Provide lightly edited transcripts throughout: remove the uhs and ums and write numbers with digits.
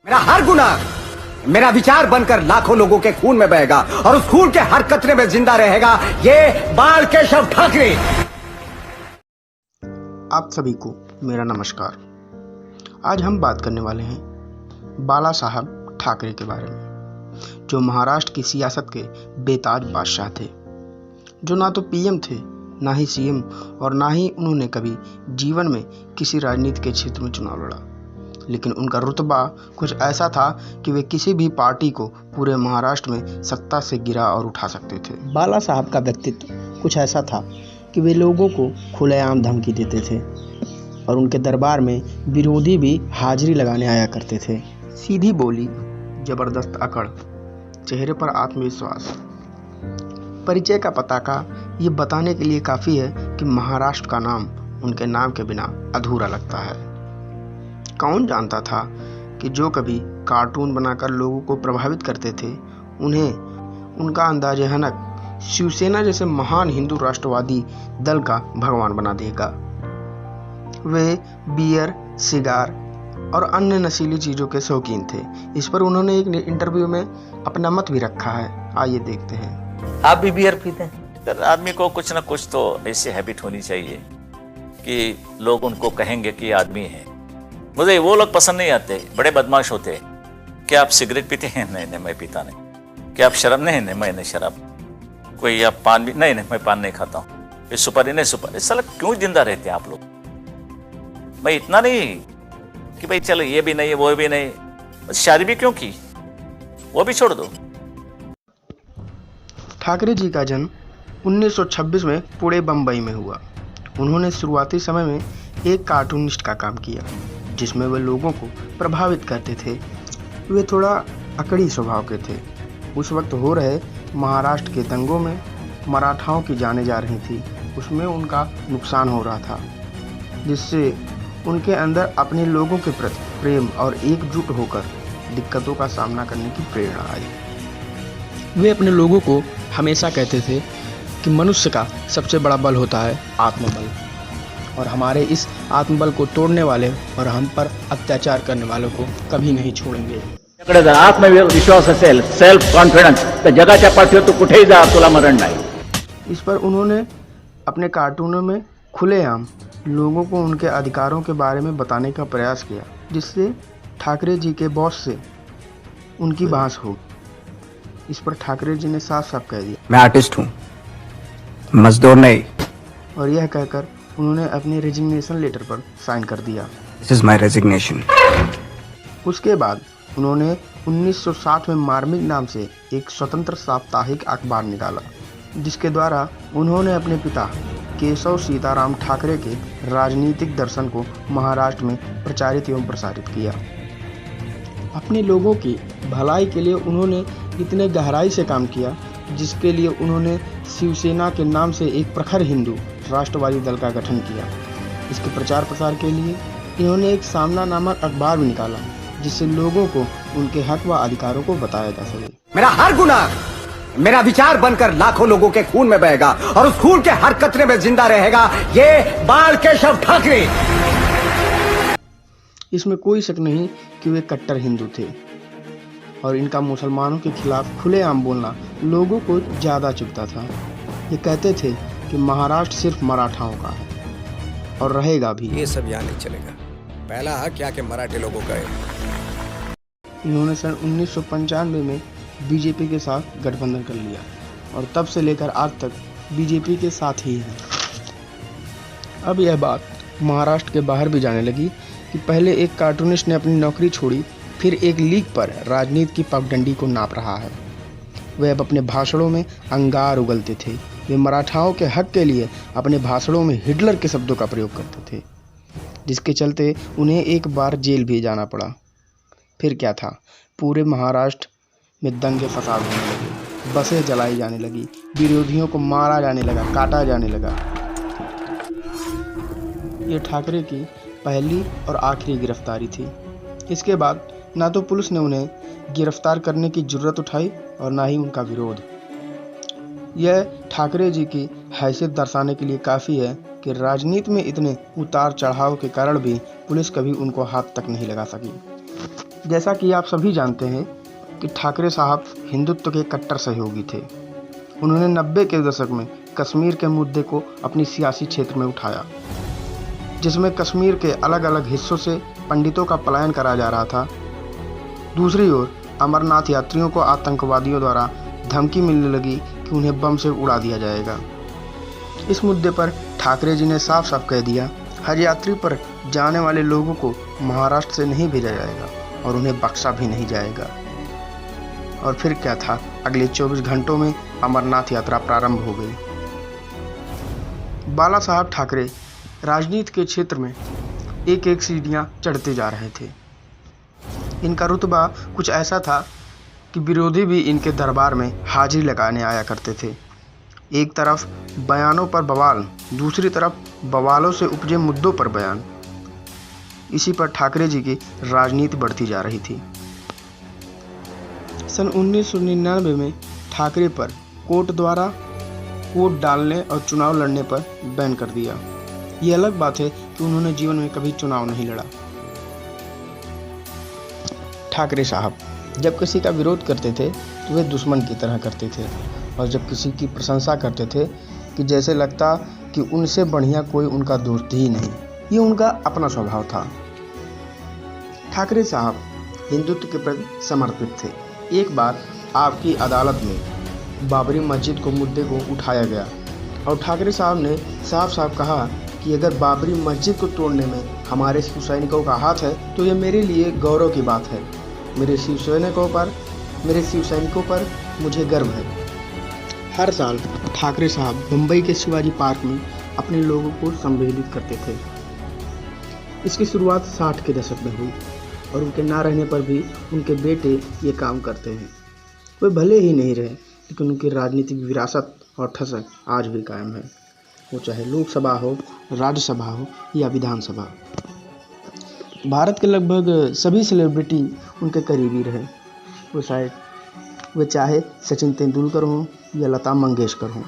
मेरा हर गुनाह मेरा विचार बनकर लाखों लोगों के खून में बहेगा और उस खून के हर कतरे में जिंदा रहेगा ये बाल केशव ठाकरे। आप सभी को मेरा नमस्कार। आज हम बात करने वाले हैं बाला साहब ठाकरे के बारे में, जो महाराष्ट्र की सियासत के बेताज बादशाह थे, जो ना तो पीएम थे, ना ही सीएम और ना ही उन्होंने कभी जीवन में किसी राजनीति के क्षेत्र में चुनाव लड़ा। लेकिन उनका रुतबा कुछ ऐसा था कि वे किसी भी पार्टी को पूरे महाराष्ट्र में सत्ता से गिरा और उठा सकते थे। बाला साहब का व्यक्तित्व कुछ ऐसा था कि वे लोगों को खुलेआम धमकी देते थे और उनके दरबार में विरोधी भी हाजिरी लगाने आया करते थे। सीधी बोली, जबरदस्त अकड़, चेहरे पर आत्मविश्वास। परिचय का पताका ये बताने के लिए काफ़ी है कि महाराष्ट्र का नाम उनके नाम के बिना अधूरा लगता है। कौन जानता था कि जो कभी कार्टून बनाकर लोगों को प्रभावित करते थे, उन्हें उनका अंदाज़े हनक शिवसेना जैसे महान हिंदू राष्ट्रवादी दल का भगवान बना देगा। वे बियर, सिगार और अन्य नशीली चीज़ों के शौकीन थे। इस पर उन्होंने एक इंटरव्यू में अपना मत भी रखा है, आइए देखते हैं। आप भी बियर पीते हैं? तो आदमी को कुछ ना कुछ तो ऐसी हैबिट होनी चाहिए कि लोग उनको कहेंगे कि आदमी है। मुझे वो लोग पसंद नहीं आते, बड़े बदमाश होते हैं। क्या आप सिगरेट पीते हैं? नहीं नहीं, मैं पीता नहीं। क्या आप शराब? नहीं नहीं, मैं नहीं शराब। कोई आप पान भी? नहीं नहीं, मैं पान नहीं खाता हूँ। ये सुपारी? नहीं सुपारी। साला क्यों जिंदा रहते हैं आप लोग? भाई इतना नहीं कि भाई चलो ये भी नहीं वो भी नहीं, शादी भी क्यों की, वो भी छोड़ दो। ठाकरे जी का जन्म 1926 में पुणे, बम्बई में हुआ। उन्होंने शुरुआती समय में एक कार्टूनिस्ट का काम किया, जिसमें वे लोगों को प्रभावित करते थे। वे थोड़ा अकड़ी स्वभाव के थे। उस वक्त हो रहे महाराष्ट्र के दंगों में मराठाओं की जानें जा रही थी, उसमें उनका नुकसान हो रहा था, जिससे उनके अंदर अपने लोगों के प्रति प्रेम और एकजुट होकर दिक्कतों का सामना करने की प्रेरणा आई। वे अपने लोगों को हमेशा कहते थे कि मनुष्य का सबसे बड़ा बल होता है आत्मबल, और हमारे इस आत्मबल को तोड़ने वाले और हम पर अत्याचार करने वालों को कभी नहीं छोड़ेंगे। जर आत्मविश्वास असेल, सेल्फ कॉन्फिडन्स, तर जगाच्या पाठीवर तू कुठेही जा, तुला मरण नाही। इस पर उन्होंने अपने कार्टूनों में खुलेआम लोगों को उनके अधिकारों के बारे में बताने का प्रयास किया, जिससे ठाकरे जी के बॉस से उनकी बहस हो। इस पर ठाकरे जी ने साफ साफ कह दिया, मैं आर्टिस्ट हूँ, मजदूर नहीं। और यह कहकर उन्होंने अपने रेजिग्नेशन लेटर पर साइन कर दिया। This is my resignation. उसके बाद उन्होंने 1960 में मार्मिक नाम से एक स्वतंत्र साप्ताहिक अखबार निकाला, जिसके द्वारा उन्होंने अपने पिता केशव सीताराम ठाकरे के राजनीतिक दर्शन को महाराष्ट्र में प्रचारित एवं प्रसारित किया। अपने लोगों की भलाई के लिए उन्होंने इतने गहराई से काम किया, जिसके लिए उन्होंने शिवसेना के नाम से एक प्रखर हिंदू राष्ट्रवादी दल का गठन किया। इसके प्रचार प्रसार के लिए इन्होंने एक सामना नामक अखबार भी निकाला, जिससे लोगों को उनके हक व अधिकारों को बताया जा सके। मेरा हर गुनाह मेरा विचार बनकर लाखों लोगों के खून में बहेगा और उस खून के हर कतरे में जिंदा रहेगा ये बाल केशव ठाकरे। इसमें कोई शक नहीं कि वे कट्टर हिंदू थे, और इनका मुसलमानों के खिलाफ खुलेआम बोलना लोगों को ज़्यादा चुभता था। ये कहते थे कि महाराष्ट्र सिर्फ मराठाओं का है और रहेगा भी। ये सब यहाँ नहीं चलेगा। पहला हक क्या के मराठी लोगों का है। इन्होंने सन 1995 में बीजेपी के साथ गठबंधन कर लिया और तब से लेकर आज तक बीजेपी के साथ ही है। अब यह बात महाराष्ट्र के बाहर भी जाने लगी कि पहले एक कार्टूनिस्ट ने अपनी नौकरी छोड़ी, फिर एक लीक पर राजनीति की पगडंडी को नाप रहा है। वे अब अपने भाषणों में अंगार उगलते थे। वे मराठाओं के हक के लिए अपने भाषणों में हिटलर के शब्दों का प्रयोग करते थे, जिसके चलते उन्हें एक बार जेल भी जाना पड़ा। फिर क्या था, पूरे महाराष्ट्र में दंगे फसाद होने लगे, बसें जलाई जाने लगी, विरोधियों को मारा जाने लगा, काटा जाने लगा। ये ठाकरे की पहली और आखिरी गिरफ्तारी थी। इसके बाद ना तो पुलिस ने उन्हें गिरफ्तार करने की जुर्रत उठाई और ना ही उनका विरोध। यह ठाकरे जी की हैसियत दर्शाने के लिए काफ़ी है कि राजनीति में इतने उतार चढ़ाव के कारण भी पुलिस कभी उनको हाथ तक नहीं लगा सकी। जैसा कि आप सभी जानते हैं कि ठाकरे साहब हिंदुत्व के कट्टर सहयोगी थे। उन्होंने 90 के दशक में कश्मीर के मुद्दे को अपनी सियासी क्षेत्र में उठाया, जिसमें कश्मीर के अलग अलग हिस्सों से पंडितों का पलायन करा जा रहा था। दूसरी ओर अमरनाथ यात्रियों को आतंकवादियों द्वारा धमकी मिलने लगी कि उन्हें बम से उड़ा दिया जाएगा। इस मुद्दे पर ठाकरे जी ने साफ साफ कह दिया, हज यात्रा पर जाने वाले लोगों को महाराष्ट्र से नहीं भेजा जाएगा और उन्हें बख्शा भी नहीं जाएगा। और फिर क्या था, अगले 24 घंटों में अमरनाथ यात्रा प्रारंभ हो गई। बाला साहब ठाकरे राजनीति के क्षेत्र में एक एक सीढ़ियां चढ़ते जा रहे थे। इनका रुतबा कुछ ऐसा था कि विरोधी भी इनके दरबार में हाजिरी लगाने आया करते थे। एक तरफ बयानों पर बवाल, दूसरी तरफ बवालों से उपजे मुद्दों पर बयान। इसी पर ठाकरे जी की राजनीति बढ़ती जा रही थी। सन 1999 में ठाकरे पर कोर्ट द्वारा वोट डालने और चुनाव लड़ने पर बैन कर दिया। ये अलग बात है कि उन्होंने जीवन में कभी चुनाव नहीं लड़ा। ठाकरे साहब जब किसी का विरोध करते थे तो वे दुश्मन की तरह करते थे, और जब किसी की प्रशंसा करते थे कि जैसे लगता कि उनसे बढ़िया कोई उनका दोस्त ही नहीं। ये उनका अपना स्वभाव था। ठाकरे साहब हिंदुत्व के प्रति समर्पित थे। एक बार आपकी अदालत में बाबरी मस्जिद को मुद्दे को उठाया गया और ठाकरे साहब ने साफ साफ कहा कि अगर बाबरी मस्जिद को तोड़ने में हमारे शिव सैनिकों का हाथ है तो ये मेरे लिए गौरव की बात है। मेरे शिव सैनिकों पर मुझे गर्व है। हर साल ठाकरे साहब मुंबई के शिवाजी पार्क में अपने लोगों को संबोधित करते थे। इसकी शुरुआत 60 के दशक में हुई और उनके ना रहने पर भी उनके बेटे ये काम करते हैं। वे भले ही नहीं रहे, लेकिन उनकी राजनीतिक विरासत और ठसक आज भी कायम है, वो चाहे लोकसभा हो, राज्यसभा हो या विधानसभा। भारत के लगभग सभी सेलिब्रिटी उनके करीबी रहे। वे चाहे सचिन तेंदुलकर हों या लता मंगेशकर हों।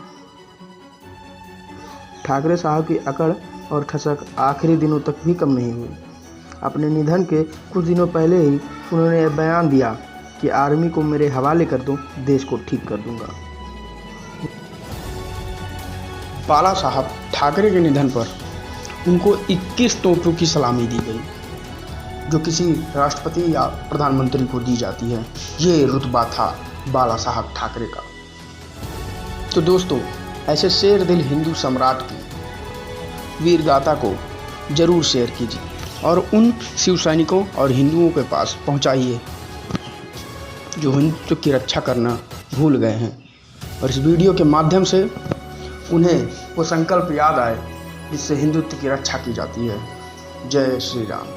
ठाकरे साहब की अकड़ और ठसक आखिरी दिनों तक भी कम नहीं हुई। अपने निधन के कुछ दिनों पहले ही उन्होंने बयान दिया कि आर्मी को मेरे हवाले कर दो, देश को ठीक कर दूंगा। बाला साहब ठाकरे के निधन पर उनको 21 तोपों की सलामी दी गई, जो किसी राष्ट्रपति या प्रधानमंत्री को दी जाती है। ये रुतबा था बाला साहब ठाकरे का। तो दोस्तों, ऐसे शेर दिल हिंदू सम्राट की वीर गाथा को जरूर शेयर कीजिए और उन शिव सैनिकों और हिंदुओं के पास पहुंचाइए जो हिंदुत्व की रक्षा करना भूल गए हैं, और इस वीडियो के माध्यम से उन्हें वो संकल्प याद आए जिससे हिंदुत्व की रक्षा की जाती है। जय श्री राम।